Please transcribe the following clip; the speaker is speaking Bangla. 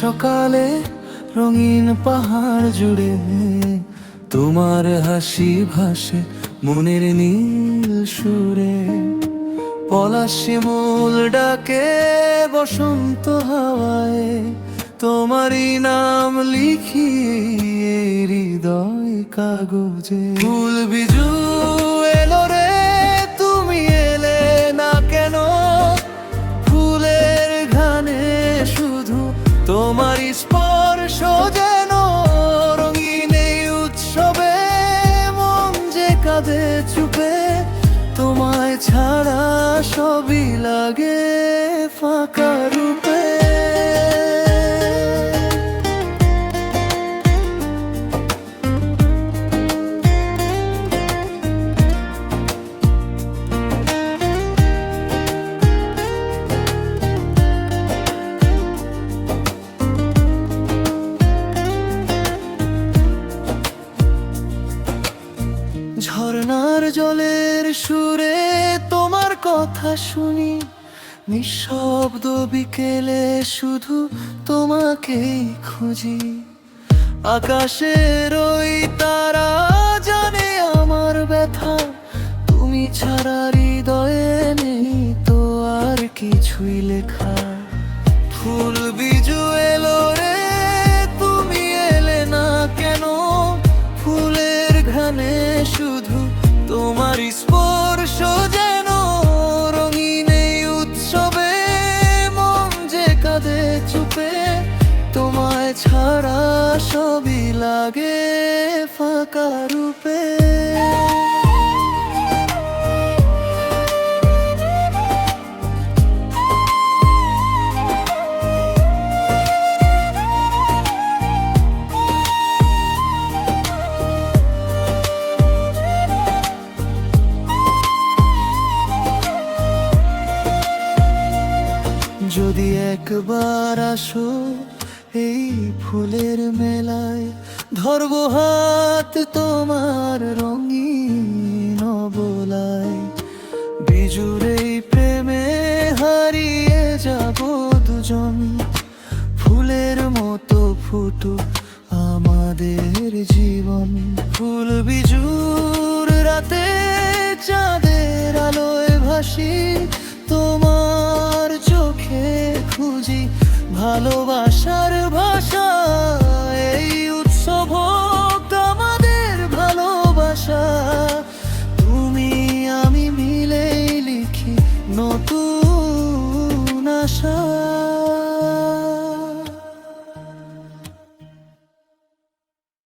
সকালে রঙিন পাহাড় জুড়ে তোমার হাসি ভাসে মনের নীল সুরে। পলাশ শিমুল ডাকে বসন্ত হাওয়ায়, তোমারই নাম লিখি এই হৃদয় কাগজে। ফুল বিজু এলো রে, তুমি এলে না কেন? ফুলের ঘানে শুধু তোমার স্পর্শ যেন রঙিন এই উৎসবে। মন যে কাঁদে চুপে, তোমায় ছাড়া সবই লাগে ফাঁকা রূপে। ঝর্ণার জলের সুরে তোমার কথা শুনি, নিঃশব্দ বিকেলে শুধু তোমাকেই খুঁজি। আকাশের ওই তারা জানে আমার ব্যথা, তুমি ছাড়া হৃদয়ে নেই তো আর কিছুই লেখা। ফুল বিজু এলো রে, তুমি এলে না কেন? ফুলের ঘ্রাণে শুধু তোমার স্পর্শ যেন রঙিন এই উৎসবে। মন যে কাঁদে চুপে, তোমায় ছাড়া সবই লাগে ফাঁকা রূপে। যদি একবার আসো এই ফুলের মেলায়, ধরবো হাত তোমার রঙিন বলায়। বিজুর এই প্রেমে হারিয়ে যাব দুজন, ফুলের মতো ফুটুক আমাদের জীবন। ফুল বিজুর রাতে চাঁদের আলোয় ভাসি, তোমার চোখে খুঁজি ভালোবাসার ভাষা। এই উৎসব হোক আমাদের ভালোবাসা, তুমি আমি মিলেই লিখি নতুন আশা।